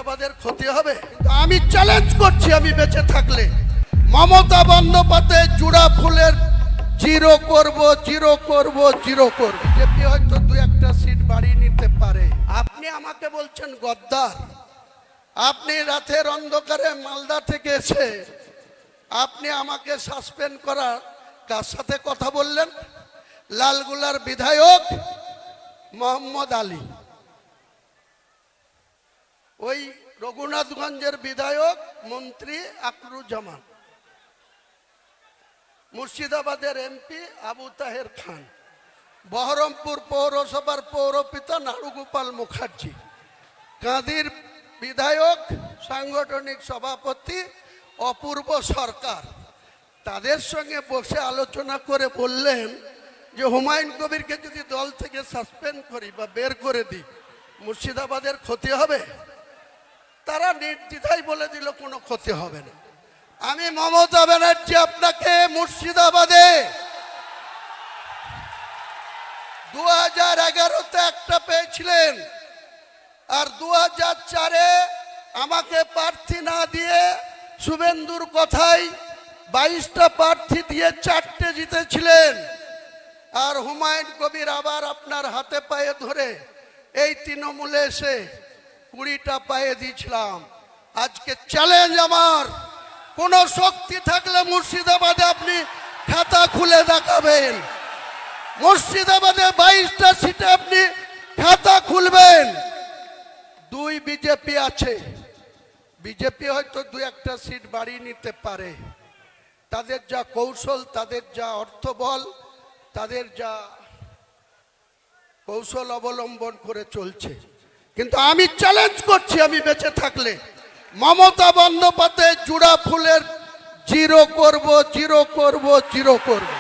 মুর্শিদাবাদের ক্ষতি হবে। আমি চ্যালেঞ্জ করছি, আমি বেঁচে থাকলে মমতা বন্দ্যোপাধ্যায় জুড়া ফুলের জিরো করব, জিরো করব, জিরো করব। বিজেপি হয়তো দু একটা সিট বাড়িয়ে নিতে পারে। আপনি আমাকে বলছেন গদ্দার। আপনি রাতের অন্ধকারে মালদা থেকে এসে আপনি আমাকে সাসপেন্ড করার কার সাথে কথা বললেন? লালগুলার বিধায়ক মোহাম্মদ আলী, ওই রঘুনাথগঞ্জের বিধায়ক মন্ত্রী আকরুজ্জামান, মুর্শিদাবাদের এমপি আবু তাহের খান, বহরমপুর পৌরসভার পৌরপিতা নাড়ুগোপাল মুখার্জি, কাঁদির বিধায়ক সাংগঠনিক সভাপতি অপূর্ব সরকার, তাদের সঙ্গে বসে আলোচনা করে বললেন যে হুমায়ুন কবিরকে যদি দল থেকে সাসপেন্ড করি বা বের করে দিই মুর্শিদাবাদের ক্ষতি হবে। তারা নির্দ্বিধায় বলে দিল কোনো ক্ষতি হবে না। আমি মমতা ব্যানার্জি আপনাকে মুর্শিদাবাদে 2011-তে একটা পেয়েছিলেন, আর 2004-এ আমাকে প্রার্থী না দিয়ে শুভেন্দুর কথাই 22টা প্রার্থী দিয়ে 4টে জিতেছিলেন। আর হুমায়ুন কবির আবার আপনার হাতে পায়ে ধরে এই তৃণমূলে এসে 20টা পায়ে দিয়েছিলাম। আজকে চ্যালেঞ্জ আমার, কোন শক্তি থাকলে মুর্শিদাবাদে আপনি খাতা খুলে দেখাবেন। মুর্শিদাবাদে 22টা সিটে আপনি খাতা খুলবেন। 2 বিজেপি আছে, বিজেপি হয়তো 2 একটা সিট বাড়িয়ে নিতে পারে। তাদের যা কৌশল, তাদের যা অর্থবল, তাদের যা কৌশল অবলম্বন করে চলছে। কিন্তু আমি চ্যালেঞ্জ করছি, আমি বেঁচে থাকলে মমতা বন্দ্যোপাধ্যায় জুড়া ফুলের জিরো করব, জিরো করব, জিরো করব।